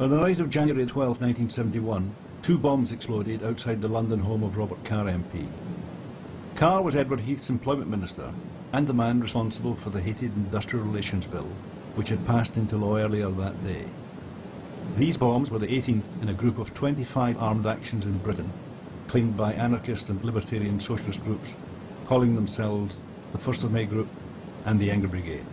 On the night of January 12, 1971, 2 bombs exploded outside the London home of Robert Carr MP. Carr was Edward Heath's employment minister and the man responsible for the hated Industrial Relations Bill, which had passed into law earlier that day. These bombs were the 18th in a group of 25 armed actions in Britain, claimed by anarchist and libertarian socialist groups, calling themselves the 1st of May Group and the Angry Brigade.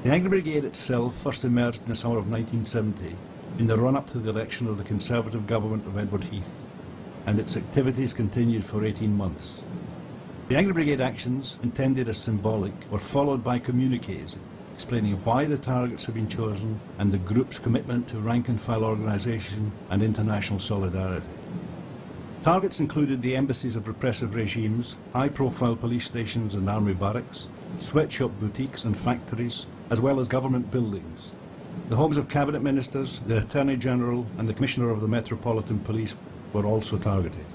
The Angry Brigade itself first emerged in the summer of 1970 in the run-up to the election of the Conservative government of Edward Heath, and its activities continued for 18 months. The Angry Brigade actions, intended as symbolic, were followed by communiques explaining why the targets had been chosen and the group's commitment to rank-and-file organisation and international solidarity. Targets included the embassies of repressive regimes, high-profile police stations and army barracks, sweatshop boutiques and factories, as well as government buildings. The homes of cabinet ministers, the Attorney General and the Commissioner of the Metropolitan Police were also targeted.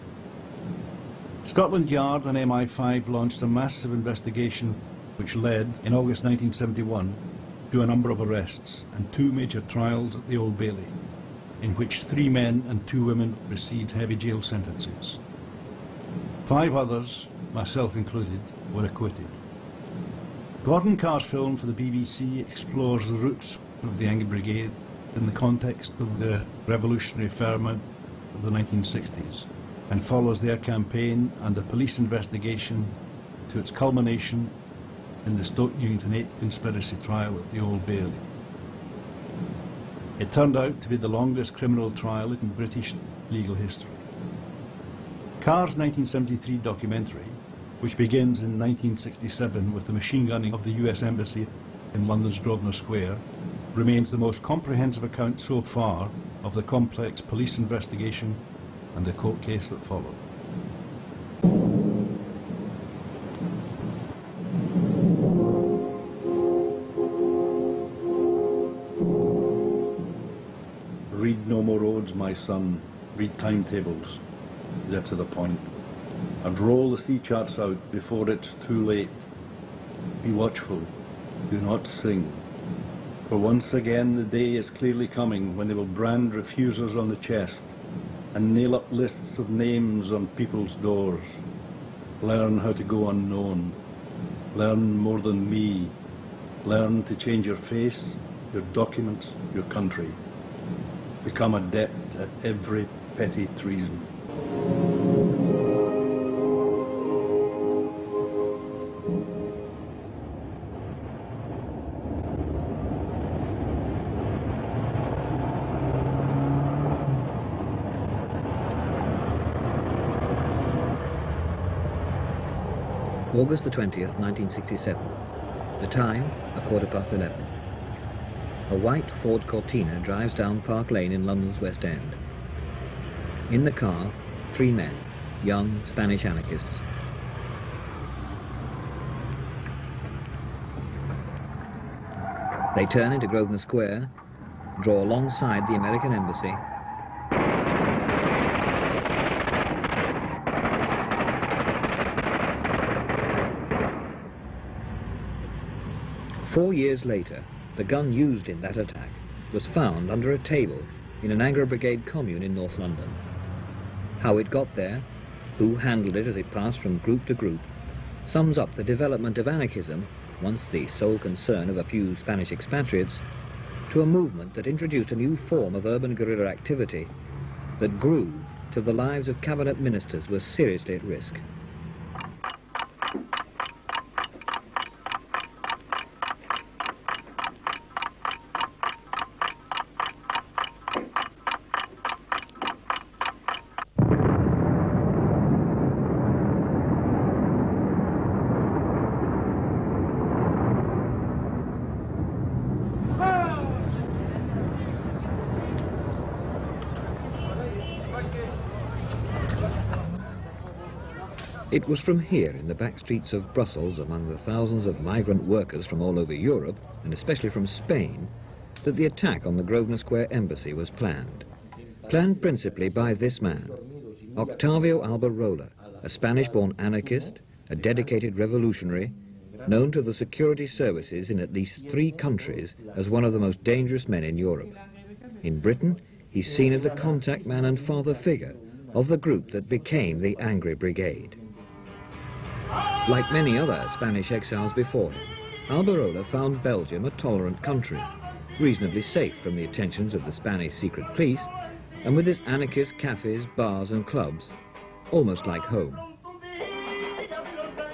Scotland Yard and MI5 launched a massive investigation which led, in August 1971, to a number of arrests and 2 major trials at the Old Bailey, in which 3 men and 2 women received heavy jail sentences. 5 others, myself included, were acquitted. Gordon Carr's film for the BBC explores the roots of the Angry Brigade in the context of the revolutionary ferment of the 1960s and follows their campaign and the police investigation to its culmination in the Stoke Newington 8 conspiracy trial at the Old Bailey. It turned out to be the longest criminal trial in British legal history. Carr's 1973 documentary, which begins in 1967 with the machine gunning of the US Embassy in London's Grosvenor Square, remains the most comprehensive account so far of the complex police investigation and the court case that followed. Read no more roads, my son, read timetables, they're to the point, and roll the sea charts out before it's too late. Be watchful, do not sing, for once again the day is clearly coming when they will brand refusers on the chest and nail up lists of names on people's doors. Learn how to go unknown, learn more than me, learn to change your face, your documents, your country. Become adept at every petty treason. August the 20th, 1967. The time, 11:15. A white Ford Cortina drives down Park Lane in London's West End. In the car, 3 men, young Spanish anarchists. They turn into Grosvenor Square, draw alongside the American Embassy, Four years later, the gun used in that attack was found under a table in an Angry Brigade commune in North London. How it got there, who handled it as it passed from group to group, sums up the development of anarchism, once the sole concern of a few Spanish expatriates, to a movement that introduced a new form of urban guerrilla activity that grew till the lives of cabinet ministers were seriously at risk. It was from here, in the back streets of Brussels, among the thousands of migrant workers from all over Europe, and especially from Spain, that the attack on the Grosvenor Square embassy was planned. Planned principally by this man, Octavio Alberola, a Spanish-born anarchist, a dedicated revolutionary, known to the security services in at least 3 countries as one of the most dangerous men in Europe. In Britain, he's seen as the contact man and father figure of the group that became the Angry Brigade. Like many other Spanish exiles before him, Alberola found Belgium a tolerant country, reasonably safe from the attentions of the Spanish secret police, and with its anarchist cafes, bars and clubs, almost like home.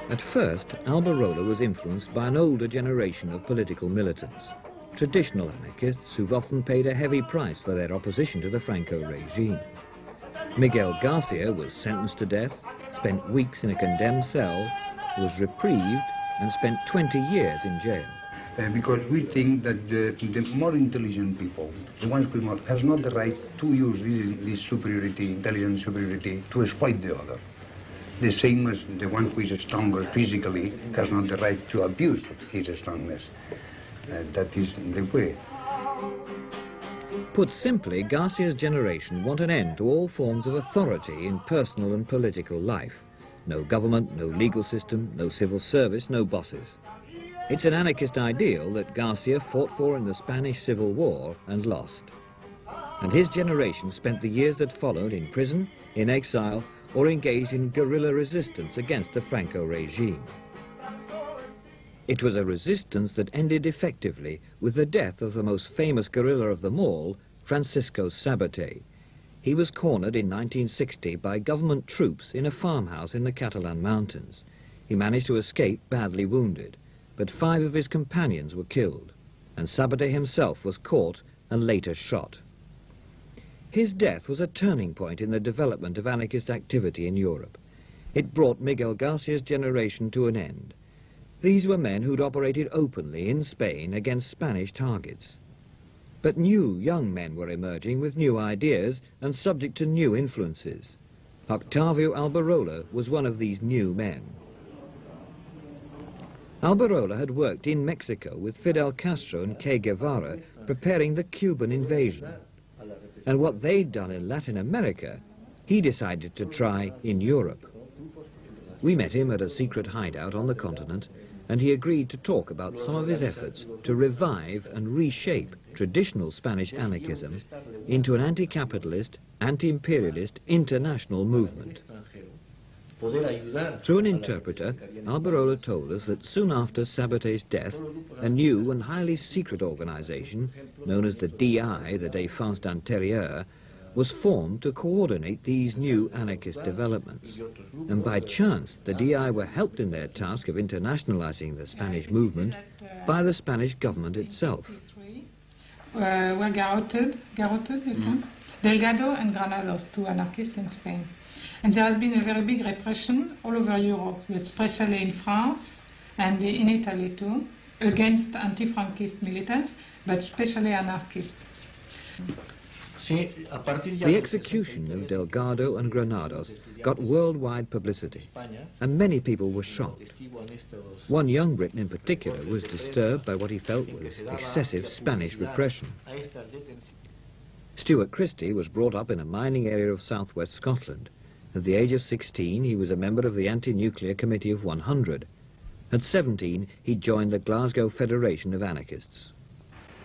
At first, Alberola was influenced by an older generation of political militants, traditional anarchists who've often paid a heavy price for their opposition to the Franco regime. Miguel Garcia was sentenced to death, spent weeks in a condemned cell, was reprieved and spent 20 years in jail. Because we think that the more intelligent people, the ones who has not the right to use this superiority, intelligent superiority, to exploit the other. The same as the one who is stronger physically has not the right to abuse his strongness. That is the way. Put simply, Garcia's generation want an end to all forms of authority in personal and political life. No government, no legal system, no civil service, no bosses. It's an anarchist ideal that Garcia fought for in the Spanish Civil War and lost. And his generation spent the years that followed in prison, in exile, or engaged in guerrilla resistance against the Franco regime. It was a resistance that ended effectively with the death of the most famous guerrilla of them all, Francisco Sabaté. He was cornered in 1960 by government troops in a farmhouse in the Catalan mountains. He managed to escape badly wounded, but 5 of his companions were killed, and Sabaté himself was caught and later shot. His death was a turning point in the development of anarchist activity in Europe. It brought Miguel Garcia's generation to an end. These were men who'd operated openly in Spain against Spanish targets. But new young men were emerging with new ideas and subject to new influences. Octavio Alberola was one of these new men. Alberola had worked in Mexico with Fidel Castro and Che Guevara preparing the Cuban invasion. And what they'd done in Latin America, he decided to try in Europe. We met him at a secret hideout on the continent, and he agreed to talk about some of his efforts to revive and reshape traditional Spanish anarchism into an anti-capitalist, anti-imperialist international movement. Through an interpreter, Alberola told us that soon after Sabaté's death, a new and highly secret organization, known as the DI, the Défense d'Intérieur, was formed to coordinate these new anarchist developments. And by chance, the DI were helped in their task of internationalizing the Spanish movement by the Spanish government itself. Were garroted, Delgado and Granados, 2 anarchists in Spain. And there has been a very big repression all over Europe, especially in France and in Italy too, against anti-Franquist militants, but especially anarchists. The execution of Delgado and Granados got worldwide publicity, and many people were shocked. One young Briton in particular was disturbed by what he felt was excessive Spanish repression. Stuart Christie was brought up in a mining area of southwest Scotland. At the age of 16, he was a member of the Anti-Nuclear Committee of 100. At 17, he joined the Glasgow Federation of Anarchists.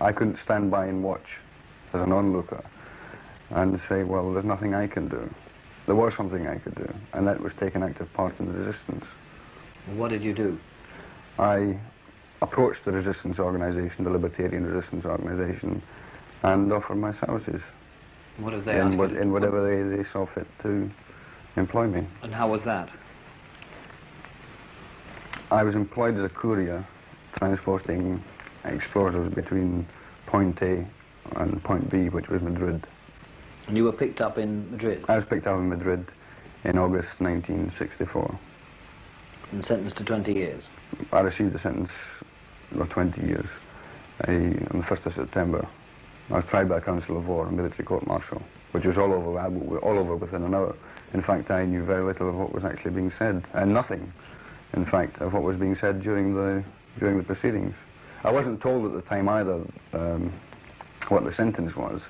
I couldn't stand by and watch as an onlooker and say, well, there's nothing I can do. There was something I could do, and that was take an active part in the resistance. What did you do? I approached the resistance organisation, the Libertarian Resistance Organisation, and offered my services. What did they in whatever way they saw fit to employ me. And how was that? I was employed as a courier, transporting explosives between point A and point B, which was Madrid. And you were picked up in Madrid? I was picked up in Madrid in August 1964. And sentenced to 20 years? I received a sentence of 20 years on the 1st of September. I was tried by a council of war, a military court-martial, which was all over within an hour. In fact, I knew very little of what was actually being said, and nothing, in fact, of what was being said during the proceedings. I wasn't told at the time either what the sentence was.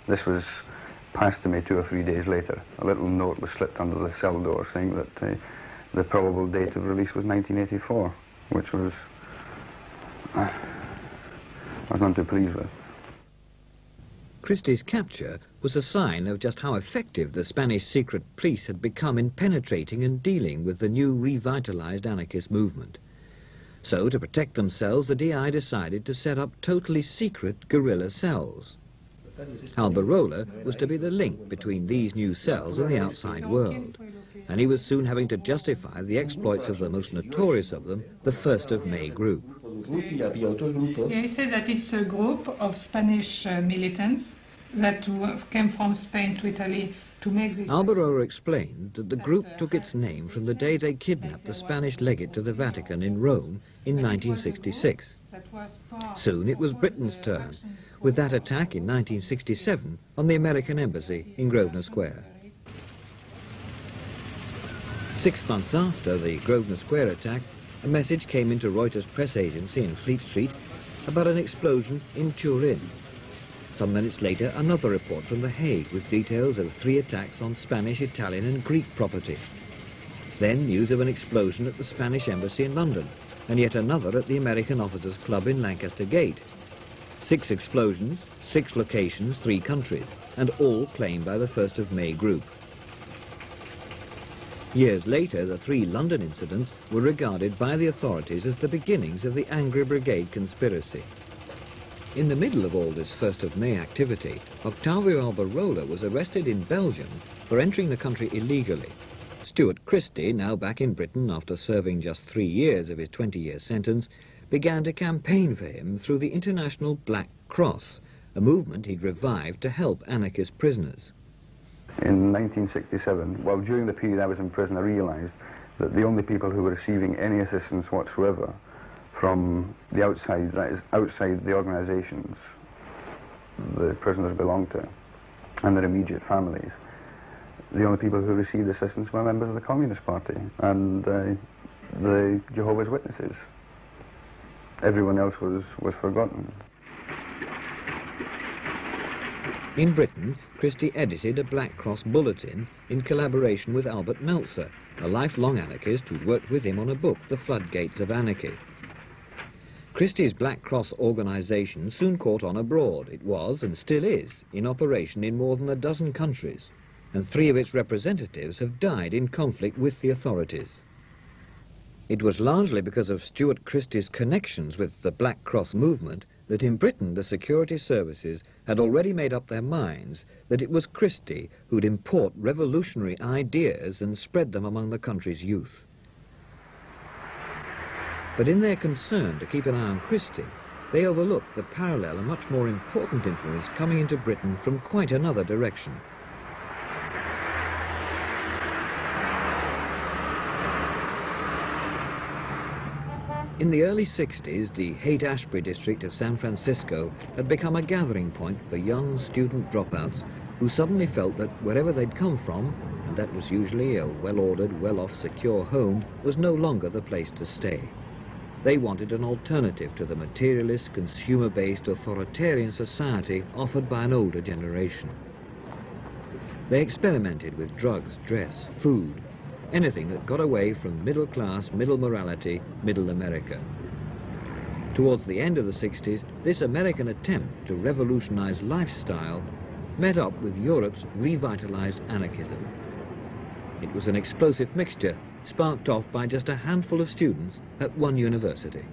This was passed to me 2 or 3 days later. A little note was slipped under the cell door saying that the probable date of release was 1984, which was I was none too pleased with. Christie's capture was a sign of just how effective the Spanish secret police had become in penetrating and dealing with the new revitalized anarchist movement. So, to protect themselves, the DI decided to set up totally secret guerrilla cells. Alberola was to be the link between these new cells and the outside world, and he was soon having to justify the exploits of the most notorious of them, the 1st of May group. Yeah, he said that it's a group of Spanish militants that came from Spain to Italy to make this... Alberola explained that the group took its name from the day they kidnapped the Spanish legate to the Vatican in Rome in 1966. Soon it was Britain's turn, with that attack in 1967 on the American embassy in Grosvenor Square. 6 months after the Grosvenor Square attack, a message came into Reuters press agency in Fleet Street about an explosion in Turin. Some minutes later, another report from The Hague with details of 3 attacks on Spanish, Italian and Greek property. Then news of an explosion at the Spanish embassy in London, and yet another at the American Officers Club in Lancaster Gate. 6 explosions, 6 locations, 3 countries, and all claimed by the 1st of May group. Years later, the 3 London incidents were regarded by the authorities as the beginnings of the Angry Brigade conspiracy. In the middle of all this 1st of May activity, Octavio Alberola was arrested in Belgium for entering the country illegally. Stuart Christie, now back in Britain after serving just 3 years of his 20-year sentence, began to campaign for him through the International Black Cross, a movement he'd revived to help anarchist prisoners. In 1967, well, during the period I was in prison, I realised that the only people who were receiving any assistance whatsoever from the outside, that is, outside the organisations the prisoners belonged to, and their immediate families, the only people who received assistance were members of the Communist Party and the Jehovah's Witnesses. Everyone else was forgotten. In Britain, Christie edited a Black Cross bulletin in collaboration with Albert Meltzer, a lifelong anarchist who'd worked with him on a book, The Floodgates of Anarchy. Christie's Black Cross organisation soon caught on abroad. It was, and still is, in operation in more than a dozen countries, and 3 of its representatives have died in conflict with the authorities. It was largely because of Stuart Christie's connections with the Black Cross movement that in Britain the security services had already made up their minds that it was Christie who'd import revolutionary ideas and spread them among the country's youth. But in their concern to keep an eye on Christie, they overlooked the parallel and much more important influence coming into Britain from quite another direction. In the early 60s, the Haight-Ashbury district of San Francisco had become a gathering point for young student dropouts who suddenly felt that wherever they'd come from, and that was usually a well-ordered, well-off, secure home, was no longer the place to stay. They wanted an alternative to the materialist, consumer-based, authoritarian society offered by an older generation. They experimented with drugs, dress, food, anything that got away from middle-class, middle morality, middle America. Towards the end of the 60s, this American attempt to revolutionize lifestyle met up with Europe's revitalized anarchism. It was an explosive mixture, sparked off by just a handful of students at one university.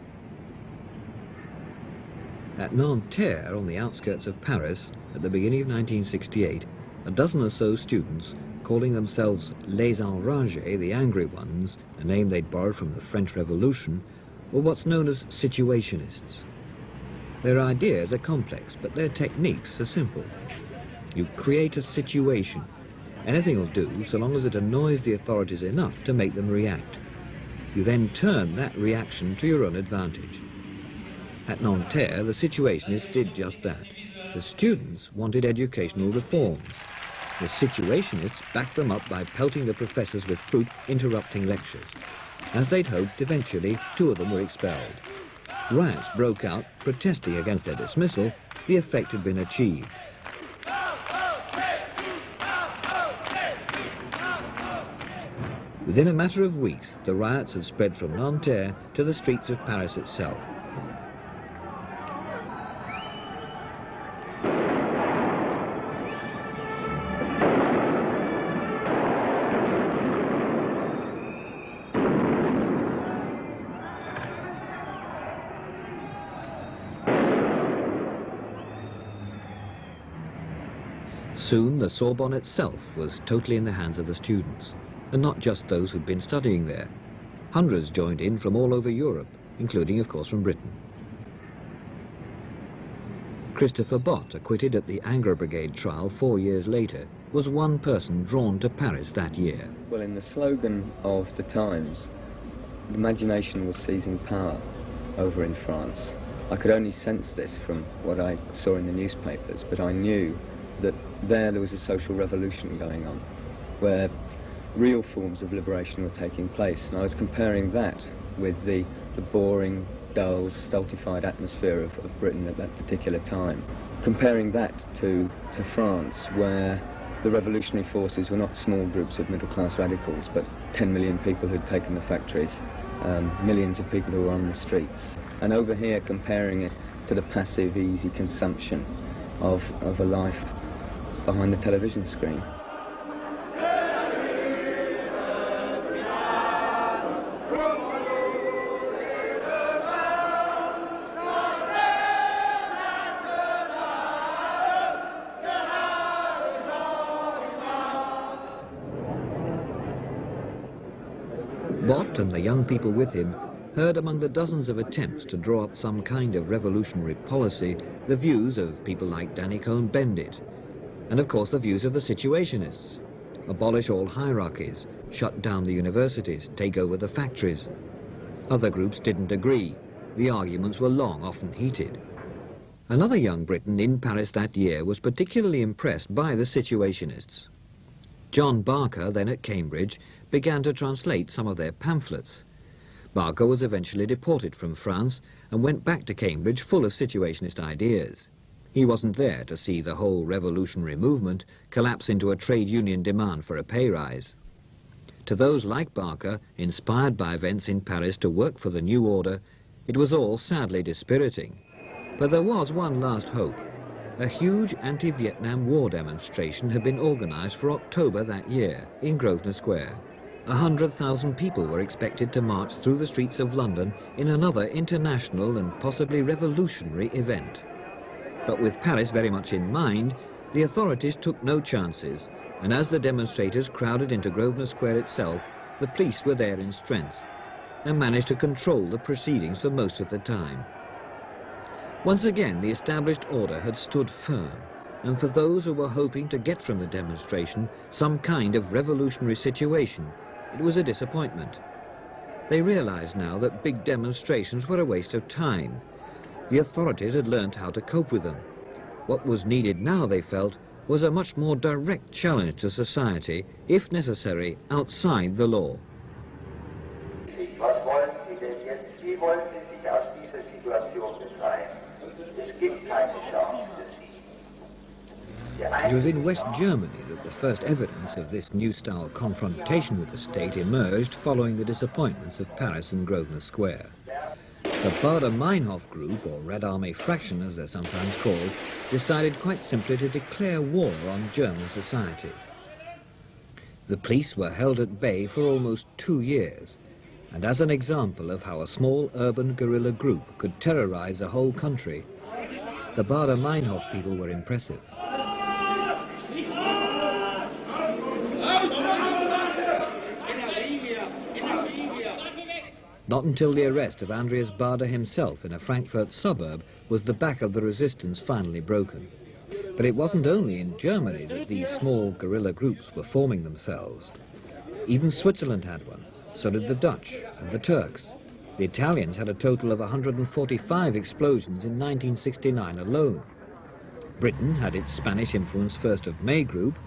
At Nanterre, on the outskirts of Paris, at the beginning of 1968, a dozen or so students, calling themselves Les Enragés, the Angry Ones, a name they'd borrowed from the French Revolution, were what's known as situationists. Their ideas are complex, but their techniques are simple. You create a situation. Anything will do, so long as it annoys the authorities enough to make them react. You then turn that reaction to your own advantage. At Nanterre, the situationists did just that. The students wanted educational reforms. The situationists backed them up by pelting the professors with fruit, interrupting lectures. As they'd hoped, eventually 2 of them were expelled. Riots broke out, protesting against their dismissal. The effect had been achieved. Within a matter of weeks, the riots had spread from Nanterre to the streets of Paris itself. Soon the Sorbonne itself was totally in the hands of the students, and not just those who'd been studying there. Hundreds joined in from all over Europe, including, of course, from Britain. Christopher Bott, acquitted at the Anger Brigade trial 4 years later, was one person drawn to Paris that year. Well, in the slogan of the times, the imagination was seizing power over in France. I could only sense this from what I saw in the newspapers, but I knew that there was a social revolution going on, where real forms of liberation were taking place, and I was comparing that with the boring, dull, stultified atmosphere of Britain at that particular time. Comparing that to France, where the revolutionary forces were not small groups of middle-class radicals, but 10 million people who'd taken the factories, millions of people who were on the streets. And over here, comparing it to the passive, easy consumption of a life behind the television screen. Bott and the young people with him heard among the dozens of attempts to draw up some kind of revolutionary policy the views of people like Danny Cohn-Bendit, and of course the views of the situationists. Abolish all hierarchies, shut down the universities, take over the factories. Other groups didn't agree. The arguments were long, often heated. Another young Briton in Paris that year was particularly impressed by the situationists. John Barker, then at Cambridge, began to translate some of their pamphlets. Barker was eventually deported from France and went back to Cambridge full of situationist ideas. He wasn't there to see the whole revolutionary movement collapse into a trade union demand for a pay rise. To those like Barker, inspired by events in Paris to work for the new order, it was all sadly dispiriting. But there was one last hope. A huge anti-Vietnam War demonstration had been organized for October that year in Grosvenor Square. 100,000 people were expected to march through the streets of London in another international and possibly revolutionary event. But with Paris very much in mind, the authorities took no chances, and as the demonstrators crowded into Grosvenor Square itself, the police were there in strength and managed to control the proceedings for most of the time. Once again, the established order had stood firm, and for those who were hoping to get from the demonstration some kind of revolutionary situation, it was a disappointment. They realized now that big demonstrations were a waste of time. The authorities had learned how to cope with them. What was needed now, they felt, was a much more direct challenge to society, if necessary, outside the law. It was in West Germany that the first evidence of this new-style confrontation with the state emerged following the disappointments of Paris and Grosvenor Square. The Baader-Meinhof group, or Red Army Fraction as they're sometimes called, decided quite simply to declare war on German society. The police were held at bay for almost 2 years, and as an example of how a small urban guerrilla group could terrorize a whole country, the Baader-Meinhof people were impressive. Not until the arrest of Andreas Baader himself in a Frankfurt suburb was the back of the resistance finally broken. But it wasn't only in Germany that these small guerrilla groups were forming themselves. Even Switzerland had one, so did the Dutch and the Turks. The Italians had a total of 145 explosions in 1969 alone. Britain had its Spanish-influenced 1st of May group,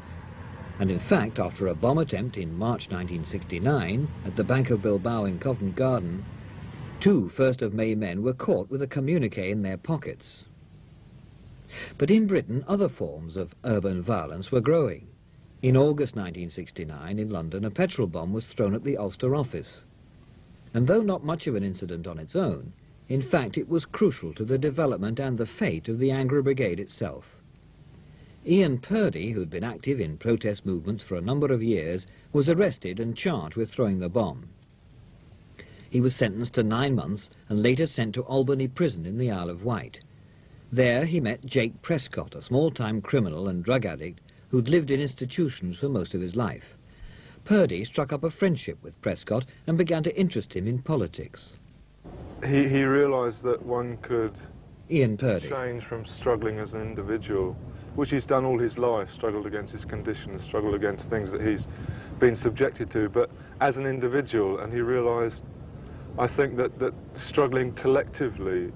and in fact, after a bomb attempt in March 1969 at the Bank of Bilbao in Covent Garden, 2 1st of May men were caught with a communique in their pockets. But in Britain, other forms of urban violence were growing. In August 1969, in London, a petrol bomb was thrown at the Ulster office. And though not much of an incident on its own, in fact it was crucial to the development and the fate of the Anger Brigade itself. Ian Purdy, who'd been active in protest movements for a number of years, was arrested and charged with throwing the bomb. He was sentenced to 9 months and later sent to Albany Prison in the Isle of Wight. There he met Jake Prescott, a small-time criminal and drug addict, who'd lived in institutions for most of his life. Purdy struck up a friendship with Prescott and began to interest him in politics. He realised that one could Ian Purdy. change from struggling as an individual, which he's done all his life, struggled against his conditions, struggled against things that he's been subjected to, but as an individual, and he realised, I think, that struggling collectively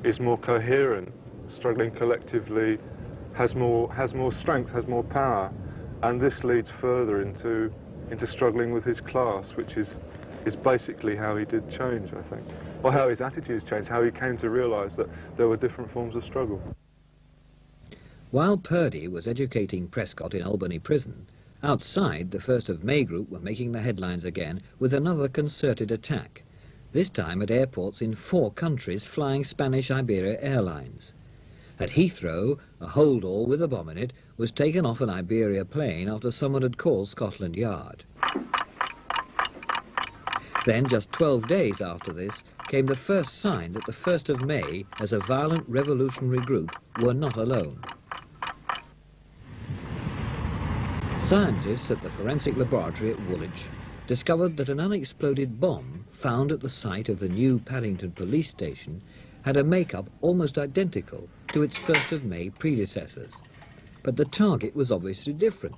is more coherent. Struggling collectively has more strength, has more power, and this leads further into struggling with his class, which is basically how he did change, I think, or how his attitudes changed, how he came to realise that there were different forms of struggle. While Purdy was educating Prescott in Albany Prison, outside the 1st of May group were making the headlines again with another concerted attack, this time at airports in 4 countries flying Spanish Iberia Airlines. At Heathrow, a hold-all with a bomb in it was taken off an Iberia plane after someone had called Scotland Yard. Then, just 12 days after this, came the first sign that the 1st of May, as a violent revolutionary group, were not alone. Scientists at the forensic laboratory at Woolwich discovered that an unexploded bomb found at the site of the new Paddington police station had a makeup almost identical to its 1st of May predecessors. But the target was obviously different.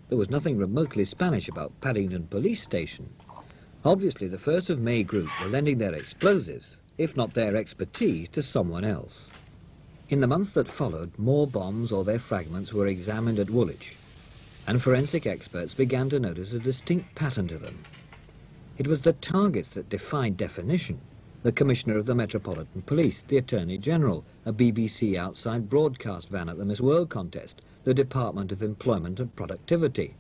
There was nothing remotely Spanish about Paddington police station. Obviously, the 1st of May group were lending their explosives, if not their expertise, to someone else. In the months that followed, more bombs or their fragments were examined at Woolwich, and forensic experts began to notice a distinct pattern to them. It was the targets that defied definition. The Commissioner of the Metropolitan Police, the Attorney General, a BBC outside broadcast van at the Miss World contest, the Department of Employment and Productivity.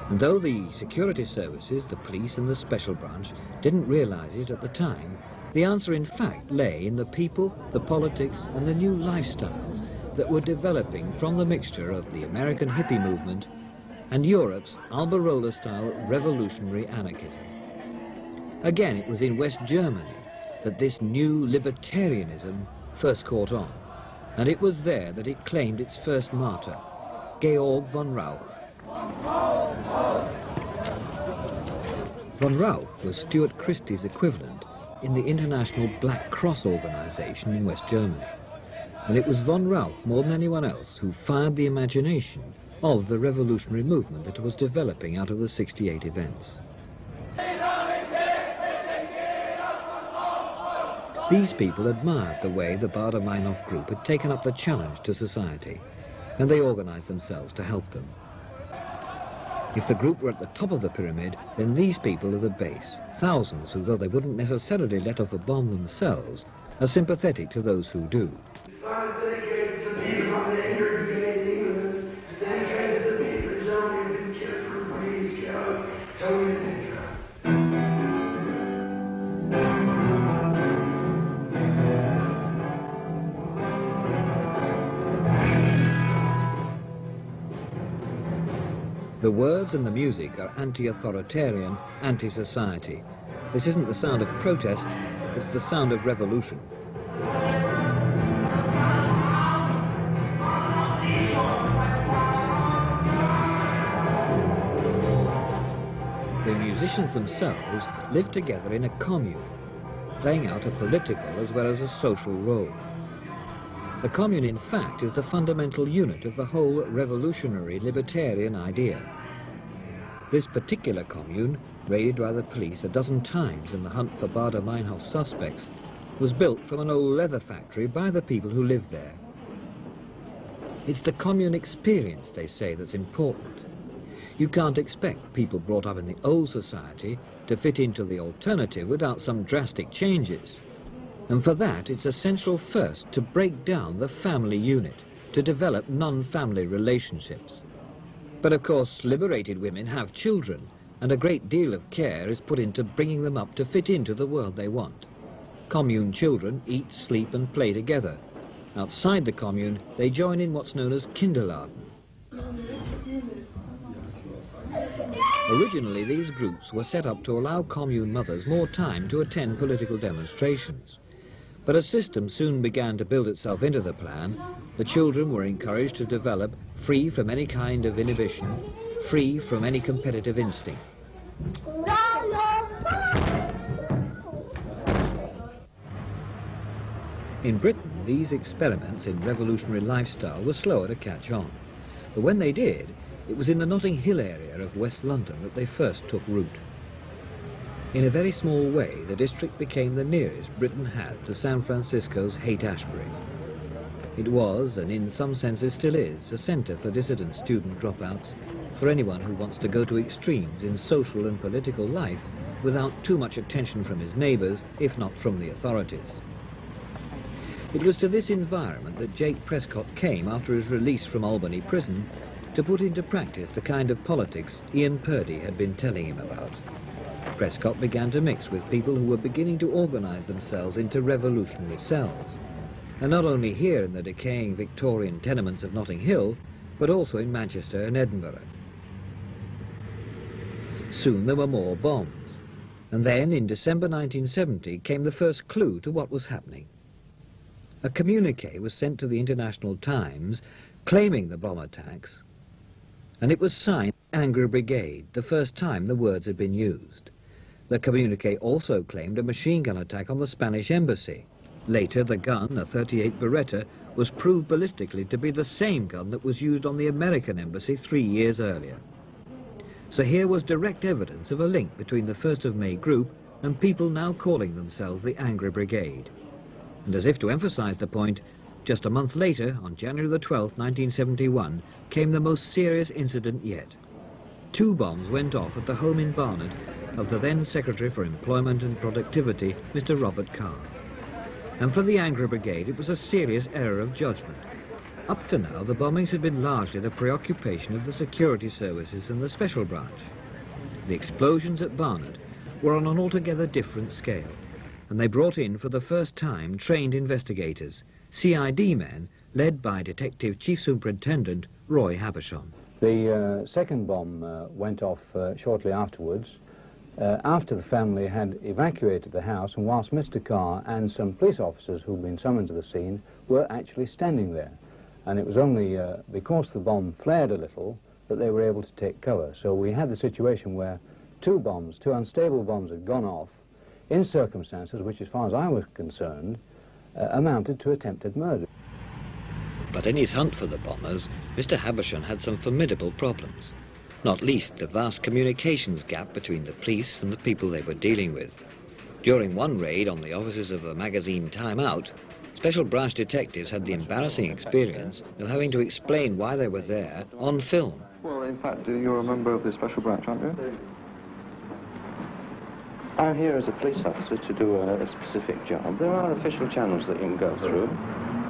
And though the security services, the police and the special branch didn't realise it at the time, the answer in fact lay in the people, the politics and the new lifestyles that were developing from the mixture of the American hippie movement and Europe's Alberola-style revolutionary anarchism. Again, it was in West Germany that this new libertarianism first caught on, and it was there that it claimed its first martyr, Georg von Rauch. Von Rauch was Stuart Christie's equivalent in the International Black Cross organization in West Germany. And it was von Rauch, more than anyone else, who fired the imagination of the revolutionary movement that was developing out of the '68 events. These people admired the way the Baader-Meinhof group had taken up the challenge to society, and they organized themselves to help them. If the group were at the top of the pyramid, then these people are the base, thousands who, though they wouldn't necessarily let off a bomb themselves, are sympathetic to those who do. The words and the music are anti-authoritarian, anti-society. This isn't the sound of protest, it's the sound of revolution. The musicians themselves live together in a commune, playing out a political as well as a social role. The commune, in fact, is the fundamental unit of the whole revolutionary libertarian idea. This particular commune, raided by the police a dozen times in the hunt for Baader-Meinhof suspects, was built from an old leather factory by the people who lived there. It's the commune experience, they say, that's important. You can't expect people brought up in the old society to fit into the alternative without some drastic changes. And for that, it's essential first to break down the family unit, to develop non-family relationships. But of course, liberated women have children, and a great deal of care is put into bringing them up to fit into the world they want. Commune children eat, sleep and play together. Outside the commune, they join in what's known as kindergarten. Originally, these groups were set up to allow commune mothers more time to attend political demonstrations. But a system soon began to build itself into the plan. The children were encouraged to develop free from any kind of inhibition, free from any competitive instinct. In Britain, these experiments in revolutionary lifestyle were slower to catch on. But when they did, it was in the Notting Hill area of West London that they first took root. In a very small way, the district became the nearest Britain had to San Francisco's Haight-Ashbury. It was, and in some senses still is, a centre for dissident student dropouts, for anyone who wants to go to extremes in social and political life without too much attention from his neighbours, if not from the authorities. It was to this environment that Jake Prescott came after his release from Albany prison to put into practice the kind of politics Ian Purdy had been telling him about. Prescott began to mix with people who were beginning to organise themselves into revolutionary cells, and not only here in the decaying Victorian tenements of Notting Hill, but also in Manchester and Edinburgh. Soon there were more bombs, and then in December 1970 came the first clue to what was happening. A communique was sent to the International Times claiming the bomb attacks, and it was signed Ayrıca Brigade, the first time the words had been used. The communique also claimed a machine gun attack on the Spanish embassy. Later, the gun, a .38 Beretta, was proved ballistically to be the same gun that was used on the American embassy 3 years earlier. So here was direct evidence of a link between the 1st of May group and people now calling themselves the Ayrıca Brigade. And as if to emphasize the point, just a month later, on January the 12th, 1971, came the most serious incident yet. 2 bombs went off at the home in Barnet of the then Secretary for Employment and Productivity, Mr. Robert Carr. And for the Ayrıca Brigade, it was a serious error of judgment. Up to now, the bombings had been largely the preoccupation of the security services and the special branch. The explosions at Barnet were on an altogether different scale, and they brought in for the first time trained investigators, CID men led by Detective Chief Superintendent Roy Habershon. The second bomb went off shortly afterwards, after the family had evacuated the house, and whilst Mr. Carr and some police officers who'd been summoned to the scene were actually standing there. And it was only because the bomb flared a little that they were able to take cover. So we had the situation where 2 bombs, 2 unstable bombs had gone off in circumstances which, as far as I was concerned, amounted to attempted murder. But in his hunt for the bombers, Mr. Habershon had some formidable problems, not least the vast communications gap between the police and the people they were dealing with. During one raid on the offices of the magazine Time Out, special branch detectives had the embarrassing experience of having to explain why they were there on film. Well, in fact, you're a member of the special branch, aren't you? I'm here as a police officer to do a specific job. There are official channels that you can go through,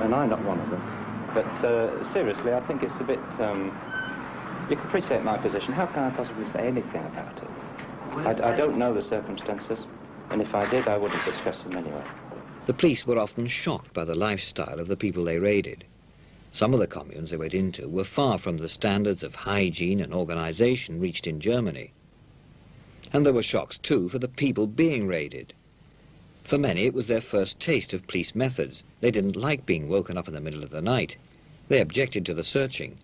and I'm not one of them. But seriously, I think it's a bit... you can appreciate my position. How can I possibly say anything about it? I don't know the circumstances, and if I did, I wouldn't discuss them anyway. The police were often shocked by the lifestyle of the people they raided. Some of the communes they went into were far from the standards of hygiene and organisation reached in Germany. And there were shocks too for the people being raided. For many it was their first taste of police methods. They didn't like being woken up in the middle of the night. They objected to the searching,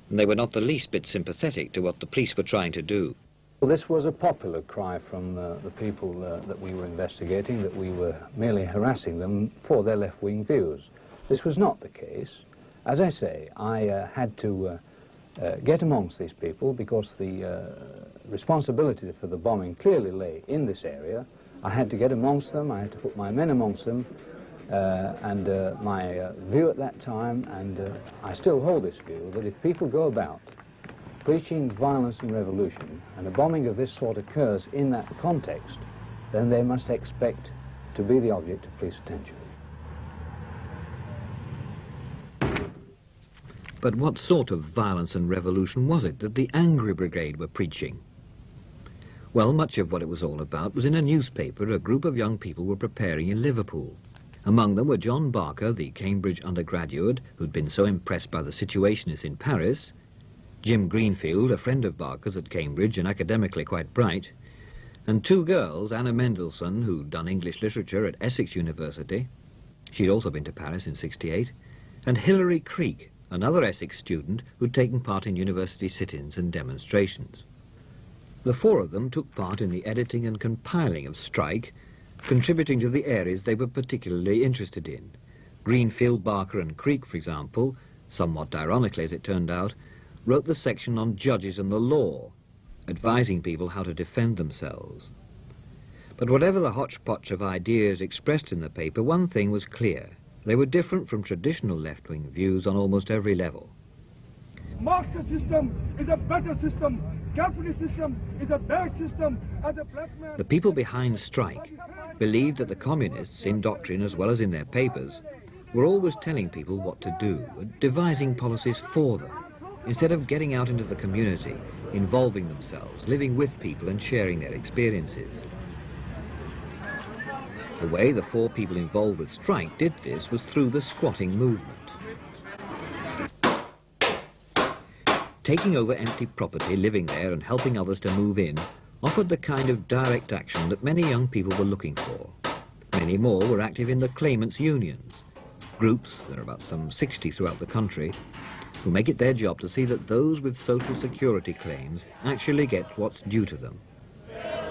and they were not the least bit sympathetic to what the police were trying to do. Well, this was a popular cry from the people that we were investigating, that we were merely harassing them for their left-wing views. This was not the case. As I say, I had to get amongst these people because the responsibility for the bombing clearly lay in this area. I had to get amongst them, I had to put my men amongst them, and my view at that time, and I still hold this view, that if people go about preaching violence and revolution, and a bombing of this sort occurs in that context, then they must expect to be the object of police attention. But what sort of violence and revolution was it that the Ayrıca Brigade were preaching? Well, much of what it was all about was in a newspaper a group of young people were preparing in Liverpool. Among them were John Barker, the Cambridge undergraduate who'd been so impressed by the Situationists in Paris, Jim Greenfield, a friend of Barker's at Cambridge and academically quite bright, and 2 girls, Anna Mendelssohn, who'd done English literature at Essex University, She'd also been to Paris in '68, and Hilary Creek, another Essex student who'd taken part in university sit-ins and demonstrations. The four of them took part in the editing and compiling of Strike, contributing to the areas they were particularly interested in. Greenfield, Barker and Creek, for example, somewhat ironically as it turned out, wrote the section on judges and the law, advising people how to defend themselves. But whatever the hodgepodge of ideas expressed in the paper, one thing was clear. They were different from traditional left-wing views on almost every level. Marxist system is a better system. Capitalist system is a bad system. As a black man... The people behind Strike believed that the communists, in doctrine as well as in their papers, were always telling people what to do, devising policies for them, instead of getting out into the community, involving themselves, living with people and sharing their experiences. The way the four people involved with Strike did this was through the squatting movement. Taking over empty property, living there and helping others to move in offered the kind of direct action that many young people were looking for. Many more were active in the claimants' unions, groups, there are about some 60 throughout the country, who make it their job to see that those with social security claims actually get what's due to them.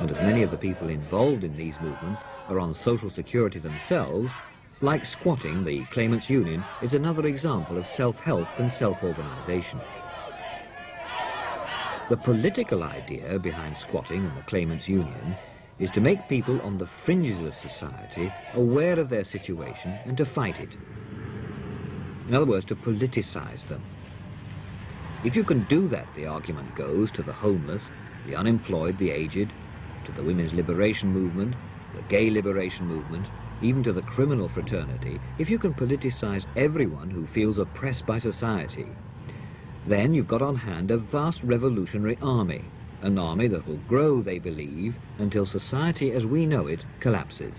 And as many of the people involved in these movements are on social security themselves, like squatting, the claimants' union is another example of self-help and self-organisation. The political idea behind squatting and the claimants' union is to make people on the fringes of society aware of their situation and to fight it. In other words, to politicise them. If you can do that, the argument goes, to the homeless, the unemployed, the aged, to the women's liberation movement, the gay liberation movement, even to the criminal fraternity, if you can politicise everyone who feels oppressed by society, then you've got on hand a vast revolutionary army, an army that will grow, they believe, until society as we know it collapses.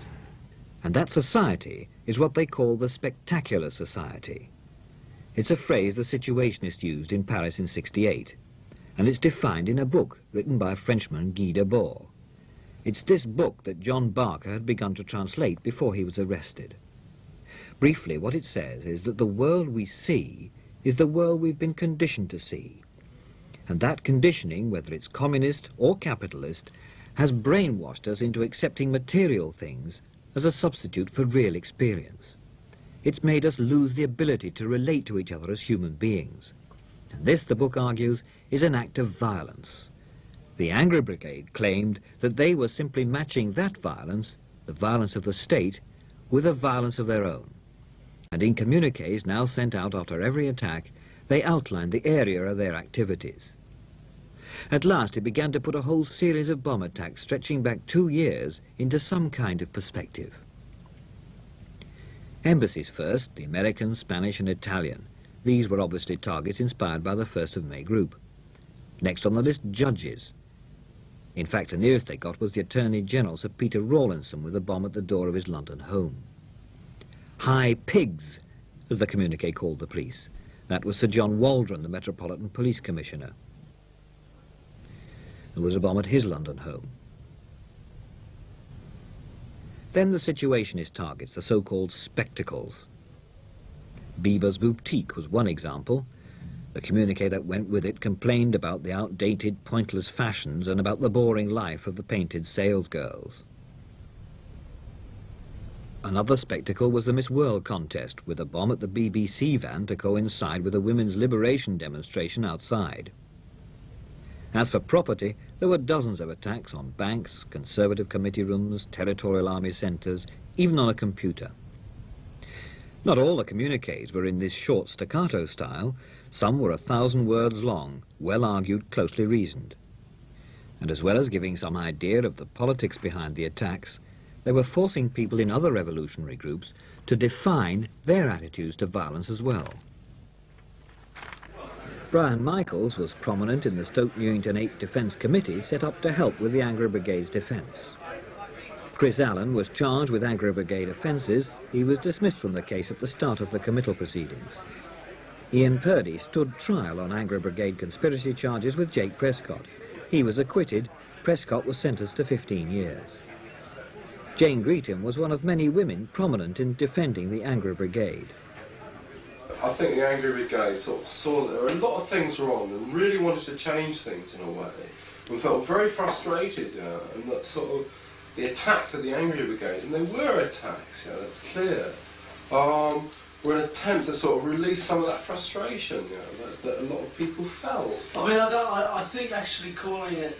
And that society is what they call the spectacular society. It's a phrase the Situationists used in Paris in '68, and it's defined in a book written by a Frenchman, Guy Debord. It's this book that John Barker had begun to translate before he was arrested. Briefly, what it says is that the world we see is the world we've been conditioned to see. And that conditioning, whether it's communist or capitalist, has brainwashed us into accepting material things as a substitute for real experience. It's made us lose the ability to relate to each other as human beings. And this, the book argues, is an act of violence. The Angry Brigade claimed that they were simply matching that violence, the violence of the state, with a violence of their own. And in communiques now sent out after every attack, they outlined the area of their activities. At last it began to put a whole series of bomb attacks stretching back 2 years into some kind of perspective. Embassies first, the American, Spanish and Italian. These were obviously targets inspired by the 1st of May group. Next on the list, judges. In fact, the nearest they got was the Attorney General, Sir Peter Rawlinson, with a bomb at the door of his London home. High pigs, as the communique called the police. That was Sir John Waldron, the Metropolitan Police Commissioner. There was a bomb at his London home. Then the Situationist targets, the so-called spectacles. Bieber's Boutique was one example. The communique that went with it complained about the outdated, pointless fashions and about the boring life of the painted salesgirls. Another spectacle was the Miss World contest, with a bomb at the BBC van to coincide with a women's liberation demonstration outside. As for property, there were dozens of attacks on banks, Conservative committee rooms, territorial army centres, even on a computer. Not all the communiques were in this short staccato style. Some were 1,000 words long, well argued, closely reasoned. And as well as giving some idea of the politics behind the attacks, they were forcing people in other revolutionary groups to define their attitudes to violence as well. Brian Michaels was prominent in the Stoke Newington 8 Defence Committee set up to help with the Angry Brigade's defence. Chris Allen was charged with Angry Brigade offences. He was dismissed from the case at the start of the committal proceedings. Ian Purdy stood trial on Angry Brigade conspiracy charges with Jake Prescott. He was acquitted. Prescott was sentenced to 15 years. Jane Greetham was one of many women prominent in defending the Angry Brigade. I think the Angry Brigade sort of saw that there were a lot of things wrong and really wanted to change things in a way. We felt very frustrated and that sort of the attacks of the Angry Brigade, and they were attacks, that's clear, were an attempt to sort of release some of that frustration that a lot of people felt. I mean, I think actually calling it,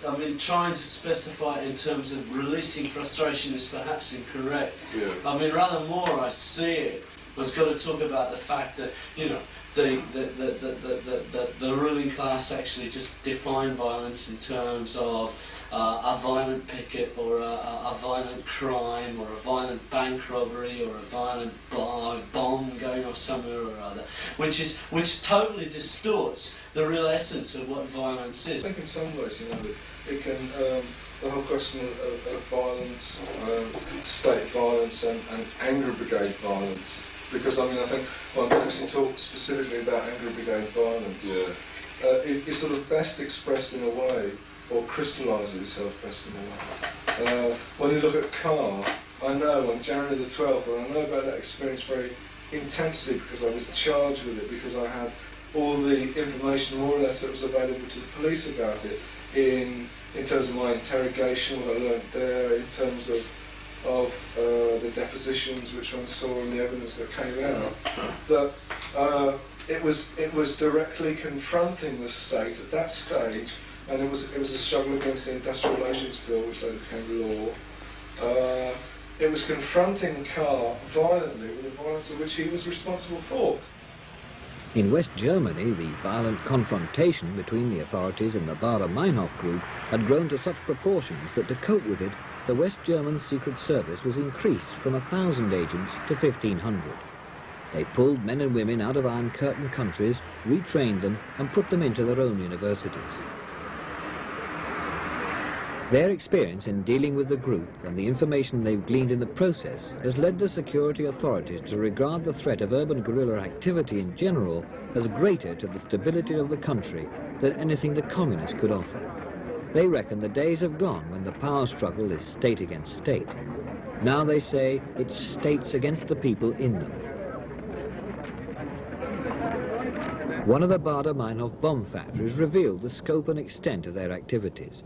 trying to specify it in terms of releasing frustration is perhaps incorrect. Yeah. I mean, rather more I see it was going to talk about the fact that, the ruling class actually just define violence in terms of a violent picket or a violent crime or a violent bank robbery or a violent bomb going off somewhere or other, which totally distorts the real essence of what violence is. I think in some ways, it can, the whole question of violence, state violence and Angry Brigade violence, because I think one can actually talk specifically about Angry Brigade violence. Yeah. It's sort of best expressed in a way, or crystallises itself best in a way. When you look at Carr, I know on January the 12th, and I know about that experience very intensely because I was charged with it, because I had all the information more or less that was available to the police about it in terms of my interrogation, what I learned there, in terms of the depositions which I saw and the evidence that came out, that it was directly confronting the state at that stage, and it was a struggle against the Industrial Relations Bill, which later became law. It was confronting Carr violently with the violence of which he was responsible for. In West Germany, the violent confrontation between the authorities and the Baader-Meinhof group had grown to such proportions that to cope with it, the West German Secret Service was increased from 1,000 agents to 1,500. They pulled men and women out of Iron Curtain countries, retrained them and put them into their own universities. Their experience in dealing with the group and the information they've gleaned in the process has led the security authorities to regard the threat of urban guerrilla activity in general as greater to the stability of the country than anything the communists could offer. They reckon the days have gone when the power struggle is state against state. Now they say it's states against the people in them. One of the Baader-Meinhof bomb factories revealed the scope and extent of their activities.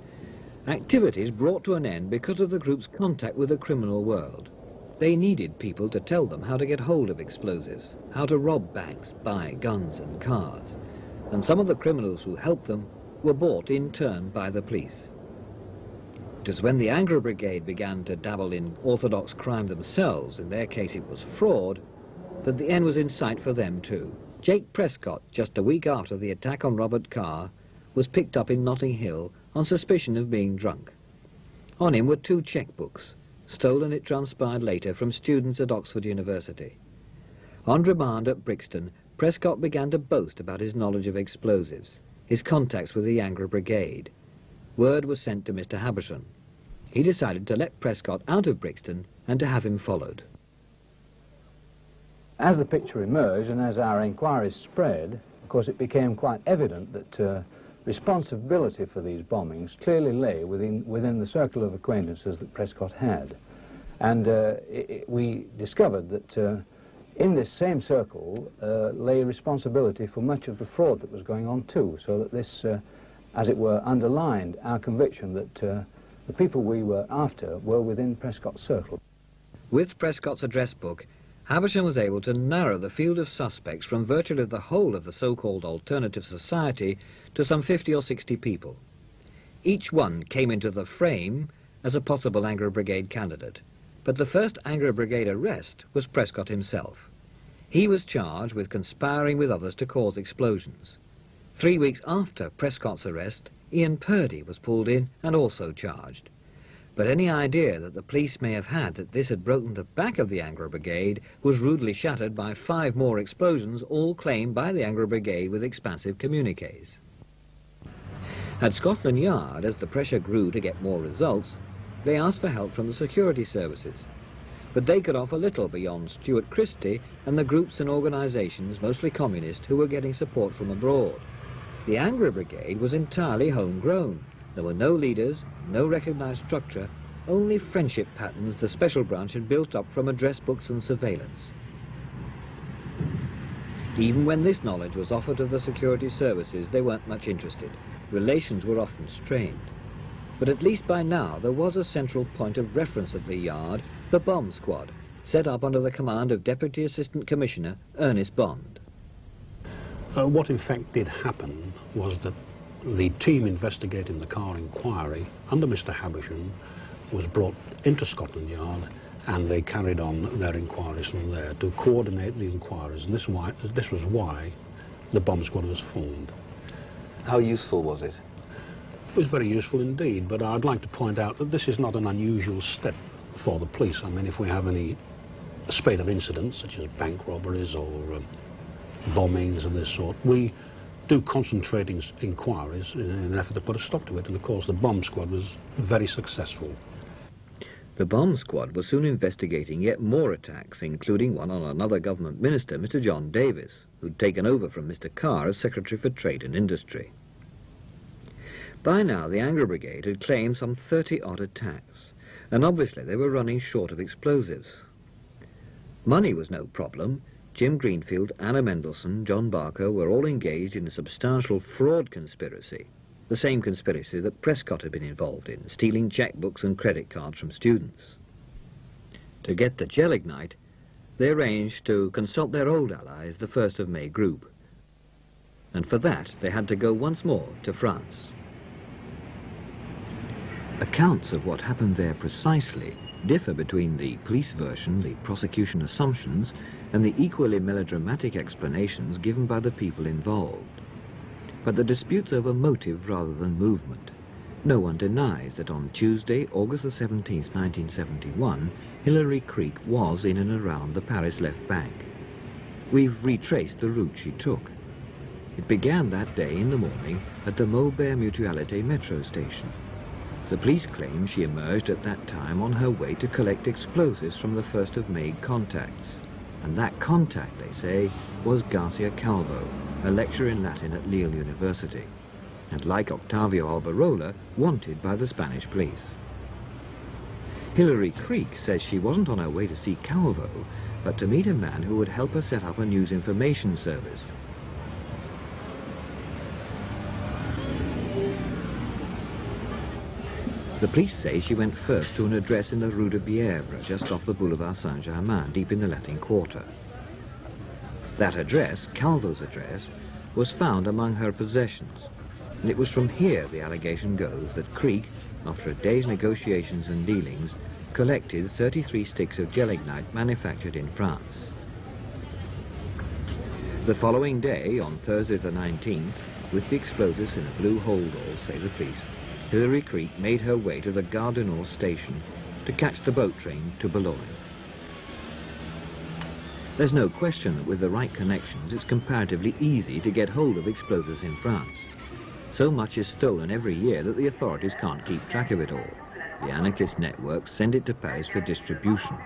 Activities brought to an end because of the group's contact with the criminal world. They needed people to tell them how to get hold of explosives, how to rob banks, buy guns and cars. And some of the criminals who helped them were bought in turn by the police. It was when the Angry Brigade began to dabble in orthodox crime themselves, in their case it was fraud, that the end was in sight for them too. Jake Prescott, just a week after the attack on Robert Carr, was picked up in Notting Hill on suspicion of being drunk. On him were 2 checkbooks, stolen, it transpired later, from students at Oxford University. On remand at Brixton, Prescott began to boast about his knowledge of explosives, his contacts with the Angry Brigade. Word was sent to Mr. Habersham. He decided to let Prescott out of Brixton and to have him followed. As the picture emerged and as our inquiries spread, of course it became quite evident that responsibility for these bombings clearly lay within the circle of acquaintances that Prescott had. And we discovered that in this same circle lay responsibility for much of the fraud that was going on too, so that this, as it were, underlined our conviction that the people we were after were within Prescott's circle. With Prescott's address book, Habersham was able to narrow the field of suspects from virtually the whole of the so-called alternative society to some 50 or 60 people. Each one came into the frame as a possible Angry Brigade candidate, but the first Angry Brigade arrest was Prescott himself. He was charged with conspiring with others to cause explosions. 3 weeks after Prescott's arrest, Ian Purdy was pulled in and also charged. But any idea that the police may have had that this had broken the back of the Angry Brigade was rudely shattered by 5 more explosions, all claimed by the Angry Brigade with expansive communiques. At Scotland Yard, as the pressure grew to get more results, they asked for help from the security services. But they could offer little beyond Stuart Christie and the groups and organisations, mostly communist, who were getting support from abroad. The Angry Brigade was entirely homegrown. There were no leaders, no recognised structure, only friendship patterns the special branch had built up from address books and surveillance. Even when this knowledge was offered to the security services, they weren't much interested. Relations were often strained. But at least by now there was a central point of reference at the yard, the bomb squad, set up under the command of Deputy Assistant Commissioner Ernest Bond. What in fact did happen was that the team investigating the Carr inquiry under Mr. Havisham was brought into Scotland Yard, and they carried on their inquiries from there to coordinate the inquiries, and this was why the bomb squad was formed. How useful was it? It was very useful indeed, but I'd like to point out that this is not an unusual step for the police. I mean, if we have any spate of incidents, such as bank robberies or bombings of this sort, we do concentrating inquiries in an effort to put a stop to it, and of course the bomb squad was very successful. The bomb squad was soon investigating yet more attacks, including one on another government minister, Mr. John Davis, who'd taken over from Mr. Carr as Secretary for Trade and Industry. By now the Anglo Brigade had claimed some 30-odd attacks, and obviously they were running short of explosives. Money was no problem. Jim Greenfield, Anna Mendelssohn, John Barker were all engaged in a substantial fraud conspiracy, the same conspiracy that Prescott had been involved in, stealing checkbooks and credit cards from students. To get the gelignite, they arranged to consult their old allies, the 1st of May group, and for that they had to go once more to France. Accounts of what happened there precisely differ between the police version, the prosecution assumptions, and the equally melodramatic explanations given by the people involved. But the dispute's over motive rather than movement. No one denies that on Tuesday, August the 17th, 1971, Hilary Creek was in and around the Paris left bank. We've retraced the route she took. It began that day in the morning at the Maubert Mutualité metro station. The police claim she emerged at that time on her way to collect explosives from the 1st of May contacts. And that contact, they say, was Garcia Calvo, a lecturer in Latin at Lille University, and like Octavio Alberola, wanted by the Spanish police. Hilary Creek says she wasn't on her way to see Calvo, but to meet a man who would help her set up a news information service. The police say she went first to an address in the Rue de Bièvre, just off the Boulevard Saint-Germain, deep in the Latin Quarter. That address, Calvo's address, was found among her possessions, and it was from here, the allegation goes, that Creek, after a day's negotiations and dealings, collected 33 sticks of gelignite manufactured in France. The following day, on Thursday the 19th, with the explosives in a blue holdall, say the police, Hilary Creek made her way to the Gare du Nord station to catch the boat train to Boulogne. There's no question that with the right connections it's comparatively easy to get hold of explosives in France. So much is stolen every year that the authorities can't keep track of it all. The anarchist networks send it to Paris for distribution.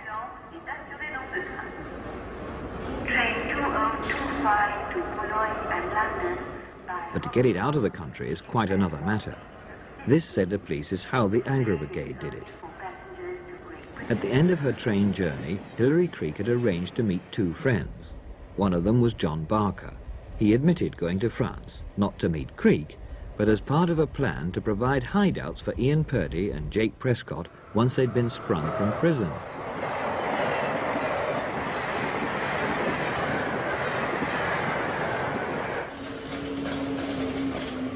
But to get it out of the country is quite another matter. This, said the police, is how the Anglo Brigade did it. At the end of her train journey, Hilary Creek had arranged to meet two friends. One of them was John Barker. He admitted going to France, not to meet Creek, but as part of a plan to provide hideouts for Ian Purdy and Jake Prescott once they'd been sprung from prison.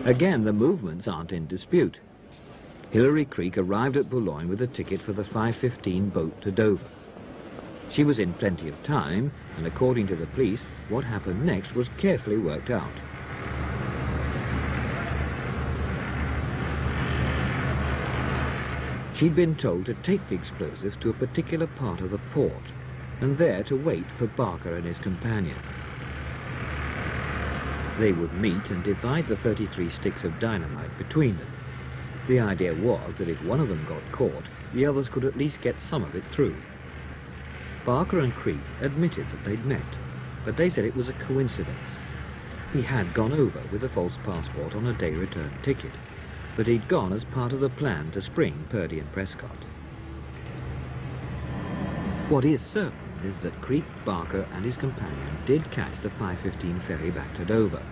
Again, the movements aren't in dispute. Hilary Creek arrived at Boulogne with a ticket for the 5:15 boat to Dover. She was in plenty of time, and according to the police, what happened next was carefully worked out. She'd been told to take the explosives to a particular part of the port, and there to wait for Barker and his companion. They would meet and divide the 33 sticks of dynamite between them. The idea was that if one of them got caught, the others could at least get some of it through. Barker and Creek admitted that they'd met, but they said it was a coincidence. He had gone over with a false passport on a day return ticket, but he'd gone as part of the plan to spring Purdy and Prescott. What is certain is that Creek, Barker and his companion did catch the 5:15 ferry back to Dover.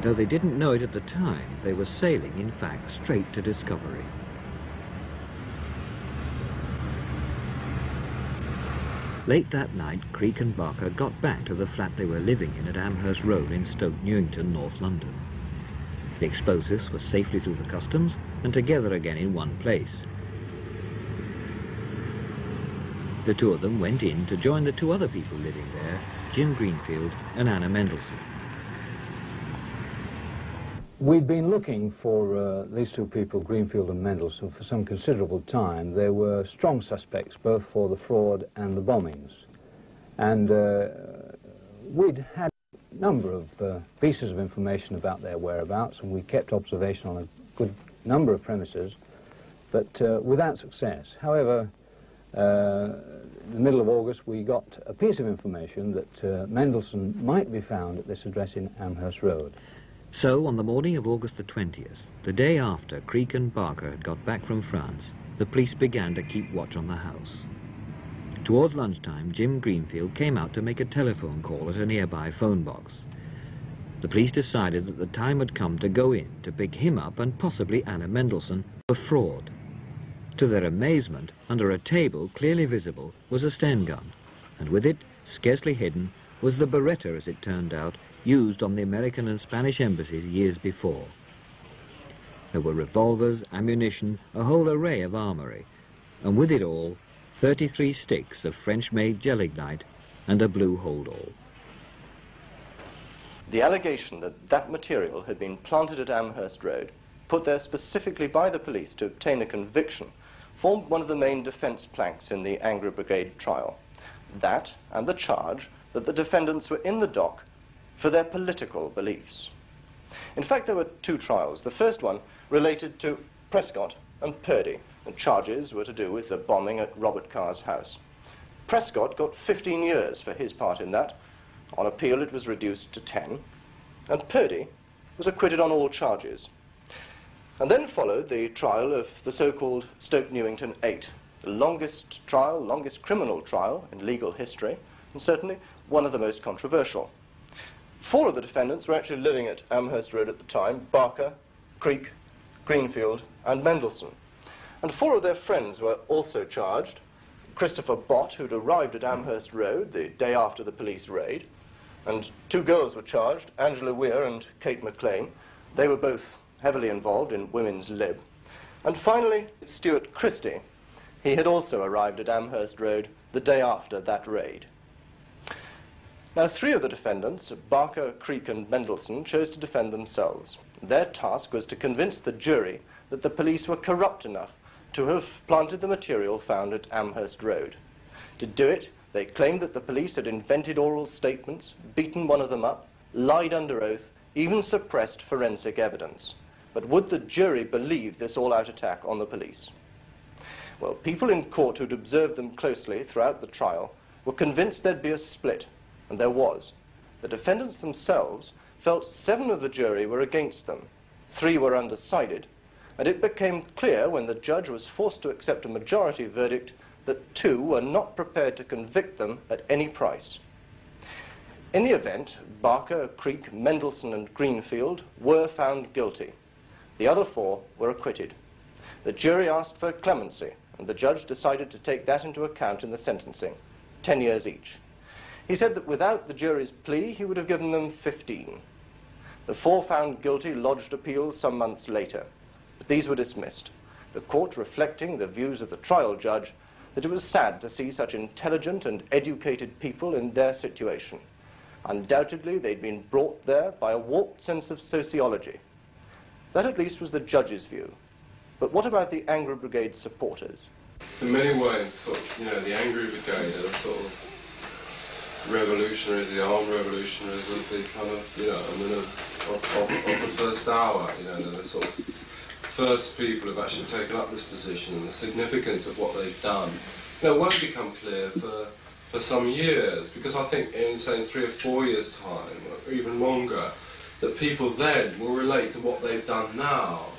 Though they didn't know it at the time, they were sailing, in fact, straight to discovery. Late that night, Creek and Barker got back to the flat they were living in at Amherst Road in Stoke Newington, North London. The explosives were safely through the customs and together again in one place. The two of them went in to join the two other people living there, Jim Greenfield and Anna Mendelssohn. We'd been looking for these two people, Greenfield and Mendelssohn, for some considerable time. They were strong suspects both for the fraud and the bombings. And we'd had a number of pieces of information about their whereabouts, and we kept observation on a good number of premises, but without success. However, in the middle of August, we got a piece of information that Mendelssohn might be found at this address in Amherst Road. So, on the morning of August the 20th, the day after Creek and Barker had got back from France, the police began to keep watch on the house. Towards lunchtime, Jim Greenfield came out to make a telephone call at a nearby phone box. The police decided that the time had come to go in to pick him up and possibly Anna Mendelssohn for fraud. To their amazement, under a table clearly visible was a Sten gun, and with it, scarcely hidden, was the Beretta, as it turned out, used on the American and Spanish embassies years before. There were revolvers, ammunition, a whole array of armoury, and with it all, 33 sticks of French-made gelignite and a blue hold-all. The allegation that that material had been planted at Amherst Road, put there specifically by the police to obtain a conviction, formed one of the main defence planks in the Ayrıca Brigade trial. That, and the charge that the defendants were in the dock for their political beliefs. In fact, there were two trials. The first one related to Prescott and Purdy, and charges were to do with the bombing at Robert Carr's house. Prescott got 15 years for his part in that. On appeal, it was reduced to 10, and Purdy was acquitted on all charges. And then followed the trial of the so-called Stoke Newington 8, the longest trial, longest criminal trial in legal history, and certainly one of the most controversial. 4 of the defendants were actually living at Amherst Road at the time: Barker, Creek, Greenfield and Mendelssohn. And 4 of their friends were also charged. Christopher Bott, who'd arrived at Amherst Road the day after the police raid, and 2 girls were charged, Angela Weir and Kate McLean. They were both heavily involved in women's lib. And finally, Stuart Christie. He had also arrived at Amherst Road the day after that raid. Now, 3 of the defendants, Barker, Creek and Mendelssohn, chose to defend themselves. Their task was to convince the jury that the police were corrupt enough to have planted the material found at Amherst Road. To do it, they claimed that the police had invented oral statements, beaten one of them up, lied under oath, even suppressed forensic evidence. But would the jury believe this all-out attack on the police? Well, people in court who'd observed them closely throughout the trial were convinced there'd be a split. And there was. The defendants themselves felt 7 of the jury were against them, 3 were undecided, and it became clear when the judge was forced to accept a majority verdict that 2 were not prepared to convict them at any price. In the event, Barker, Creek, Mendelssohn and Greenfield were found guilty. The other 4 were acquitted. The jury asked for clemency, and the judge decided to take that into account in the sentencing, 10 years each. He said that without the jury's plea, he would have given them 15. The 4 found guilty lodged appeals some months later, but these were dismissed, the court reflecting the views of the trial judge that it was sad to see such intelligent and educated people in their situation. Undoubtedly, they'd been brought there by a warped sense of sociology. That at least was the judge's view. But what about the Ayrıca Brigade supporters? In many ways, the Ayrıca Brigade are sort of revolutionaries, the armed revolutionaries of the kind of, of the first hour, they're the sort of first people who've actually taken up this position, and the significance of what they've done, won't become clear for some years, because I think in, say, 3 or 4 years' time, or even longer, that people then will relate to what they've done now,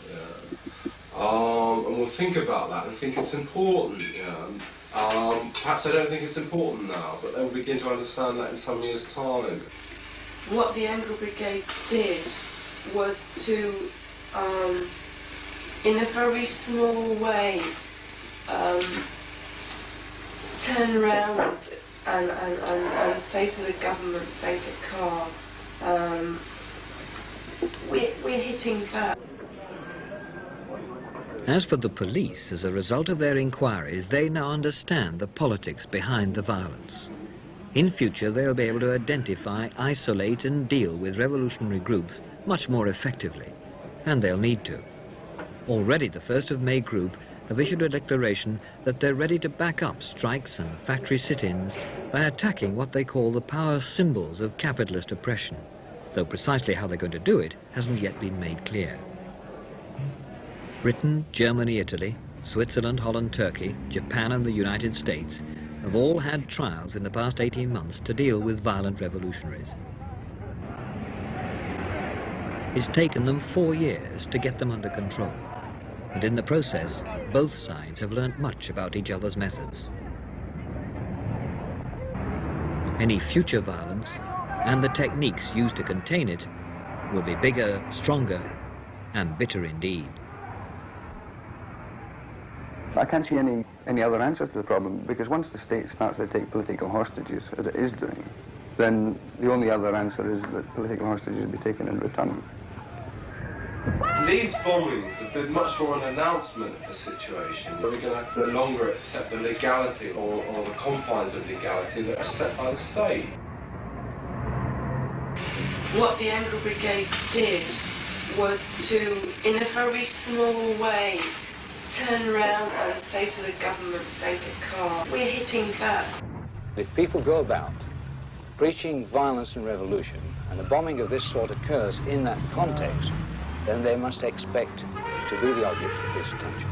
and will think about that and think it's important, Perhaps I don't think it's important now, but they'll begin to understand that in some years' time. What the Anglo Brigade did was to, in a very small way, turn around and say to the government, say to Carr, we're hitting back. As for the police, as a result of their inquiries, they now understand the politics behind the violence. In future, they'll be able to identify, isolate and deal with revolutionary groups much more effectively. And they'll need to. Already the 1st of May group have issued a declaration that they're ready to back up strikes and factory sit-ins by attacking what they call the power symbols of capitalist oppression, though precisely how they're going to do it hasn't yet been made clear. Britain, Germany, Italy, Switzerland, Holland, Turkey, Japan and the United States have all had trials in the past 18 months to deal with violent revolutionaries. It's taken them 4 years to get them under control, and in the process, both sides have learnt much about each other's methods. Any future violence and the techniques used to contain it will be bigger, stronger and bitter indeed. I can't see any other answer to the problem, because once the state starts to take political hostages, as it is doing, then the only other answer is that political hostages be taken in return. These bombings have been much more an announcement of the situation. We're going to no longer accept the legality or the confines of legality that are set by the state. What the Anglo Brigade did was to, in a very small way, turn around and say to the government, say to Carr, we're hitting back. If people go about preaching violence and revolution, and a bombing of this sort occurs in that context, then they must expect to be the object of this attention.